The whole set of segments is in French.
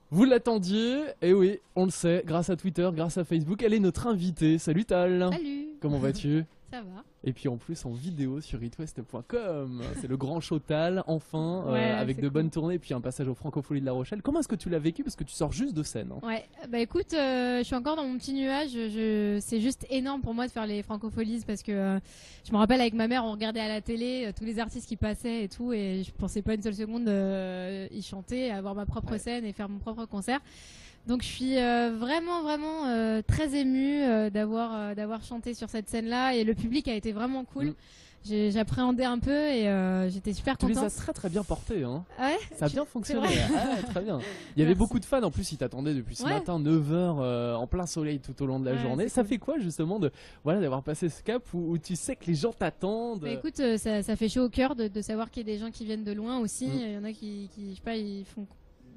Vous l'attendiez, et oui, on le sait, grâce à Twitter, grâce à Facebook, elle est notre invitée. Salut Tal. Salut. Comment vas-tu? Ça va. Et puis en plus en vidéo sur itwest.com. C'est le grand show Tal, enfin, Ouais, avec c'est de cool. bonnes tournées, puis un passage aux Francopholies de La Rochelle. Comment est-ce que tu l'as vécu? Parce que tu sors juste de scène. Hein. Ouais, bah écoute, je suis encore dans mon petit nuage. C'est juste énorme pour moi de faire les Francopholies parce que je me rappelle avec ma mère, on regardait à la télé tous les artistes qui passaient et tout, et je pensais pas une seule seconde y chanter, avoir ma propre scène et faire mon propre concert. Donc je suis vraiment très émue d'avoir chanté sur cette scène-là, et le public a été vraiment cool. Mm. J'appréhendais un peu et j'étais super Tu les contente. as très très bien portés. Hein. Ah ouais, Ça a bien fonctionné. vrai. Ah, très bien. Il y avait Merci. beaucoup de fans en plus, ils t'attendaient depuis ce Ouais. matin, 9h en plein soleil tout au long de la Ouais, journée. c'est Ça cool. fait quoi justement de voilà d'avoir passé ce cap où tu sais que les gens t'attendent? Bah écoute, ça fait chaud au cœur de savoir qu'il y a des gens qui viennent de loin aussi. Mm. Il y en a qui je sais pas, ils font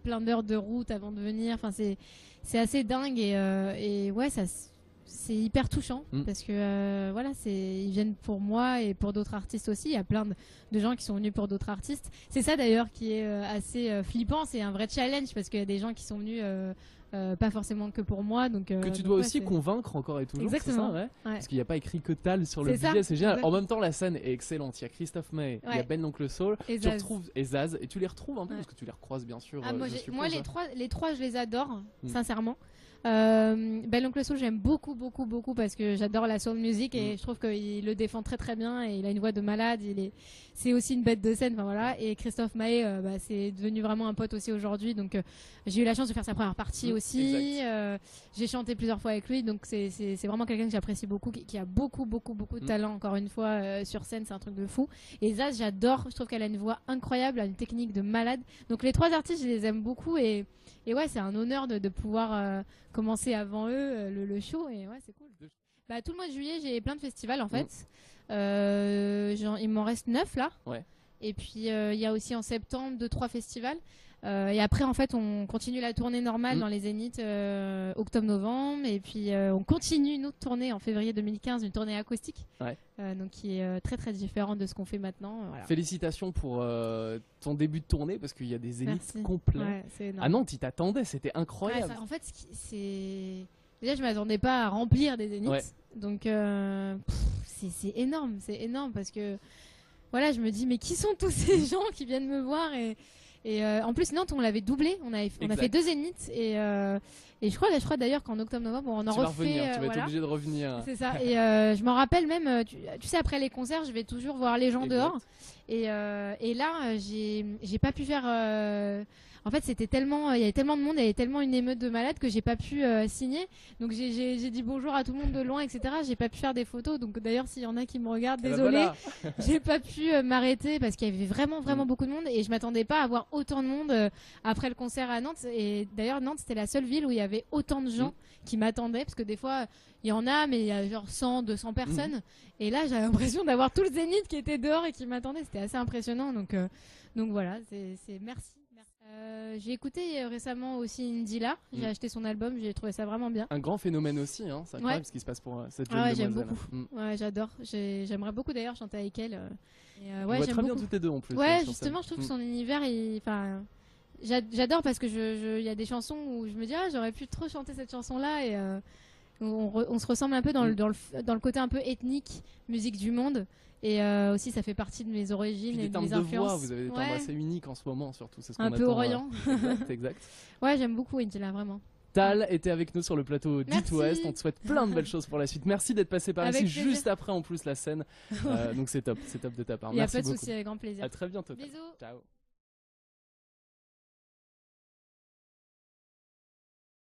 plein d'heures de route avant de venir. Enfin, c'est assez dingue et ouais, c'est hyper touchant Mm. parce que voilà, ils viennent pour moi et pour d'autres artistes aussi. Il y a plein de gens qui sont venus pour d'autres artistes. C'est ça d'ailleurs qui est assez flippant. C'est un vrai challenge parce qu'il y a des gens qui sont venus pas forcément que pour moi. Donc, Que tu donc dois ouais, aussi c'est- convaincre encore et toujours. Exactement. C'est ça, ouais. Ouais. Parce qu'il n'y a pas écrit que Tal sur le C'est ça, billet, c'est génial. exact. En même temps, la scène est excellente. Il y a Christophe Maé, il y a Ouais. Ben l'Oncle Soul, Et tu Zaz. retrouves et Zaz, et tu les retrouves un peu Ouais. parce que tu les recroises bien sûr. Ah, moi, je moi suppose. les trois, je les adore, Mm. sincèrement. Ben l'Oncle Soul, j'aime beaucoup parce que j'adore la soul music et je trouve qu'il le défend très très bien et il a une voix de malade. C'est aussi une bête de scène, enfin voilà. Et Christophe Maé, c'est devenu vraiment un pote aussi aujourd'hui. Donc j'ai eu la chance de faire sa première partie aussi. Exact. J'ai chanté plusieurs fois avec lui, donc c'est vraiment quelqu'un que j'apprécie beaucoup, qui a beaucoup de talent. Encore une fois, sur scène, c'est un truc de fou. Et Zaz, j'adore. Je trouve qu'elle a une voix incroyable, elle a une technique de malade. Donc les trois artistes, je les aime beaucoup et ouais, c'est un honneur de pouvoir commencer avant eux le show et ouais, c'est cool. Bah, tout le mois de juillet, j'ai plein de festivals en fait. Il m'en reste 9 là. Ouais. Et puis il y a aussi en septembre 2-3 festivals. Et après, en fait, on continue la tournée normale dans les Zéniths octobre-novembre. Et puis on continue une autre tournée en février 2015, une tournée acoustique. Ouais. Donc qui est très très différente de ce qu'on fait maintenant. Voilà. Félicitations pour ton début de tournée parce qu'il y a des zéniths Merci. complets. Ouais, c'est énorme. Ah non, tu t'attendais, c'était incroyable. Ouais, en fait, c'est. Déjà, je m'attendais pas à remplir des zéniths. Ouais. Donc, c'est énorme parce que. Voilà, je me dis, mais qui sont tous ces gens qui viennent me voir et en plus, Nantes, on l'avait doublé. On a fait 2 zéniths et je crois d'ailleurs qu'en octobre-novembre, on en Tu vas refait. revenir, tu vas être voilà. obligé de revenir. C'est ça. Et je m'en rappelle même, tu sais, après les concerts, je vais toujours voir les gens Exact. dehors. Et là, j'ai pas pu faire. En fait, il y avait tellement de monde, il y avait tellement une émeute de malades que j'ai pas pu signer. Donc j'ai dit bonjour à tout le monde de loin, etc. J'ai pas pu faire des photos. Donc d'ailleurs, s'il y en a qui me regardent, Eh ben désolé, voilà. j'ai pas pu m'arrêter parce qu'il y avait vraiment beaucoup de monde et je m'attendais pas à avoir autant de monde après le concert à Nantes. Et d'ailleurs, Nantes, c'était la seule ville où il y avait autant de gens qui m'attendaient parce que des fois, il y en a, mais il y a genre 100, 200 personnes. Et là, j'avais l'impression d'avoir tout le Zénith qui était dehors et qui m'attendait. C'était assez impressionnant. Donc voilà, c'est merci. J'ai écouté récemment aussi Indila. J'ai acheté son album, j'ai trouvé ça vraiment bien. Un grand phénomène aussi, hein. C'est incroyable Ouais. ce qui se passe pour cette jeune Ah ouais, j'aime demoiselle. beaucoup. Ouais, j'adore. J'aimerais beaucoup d'ailleurs chanter avec elle. On Ouais, voit j'aime très bien beaucoup. toutes les deux en plus. Ouais, sur justement, scène. je trouve que son univers, enfin, j'adore parce que il y a des chansons où je me dis, ah, j'aurais pu trop chanter cette chanson-là et on se ressemble un peu dans le côté un peu ethnique, musique du monde. Et aussi, ça fait partie de mes origines Puis et des de timbres mes de influences. voix, vous avez des timbres Ouais. assez uniques en ce moment surtout. C'est ce qu'on Un peu attend, orient. Exact, exact. Ouais, j'aime beaucoup Indila, vraiment. Tal était avec nous sur le plateau d'It Merci. West. On te souhaite plein de belles choses pour la suite. Merci d'être passé par Avec ici plaisir. juste après en plus la scène. Donc c'est top de ta part. Il n'y a Merci pas de beaucoup. souci, avec grand plaisir. À très bientôt. Tal. Bisous. Ciao.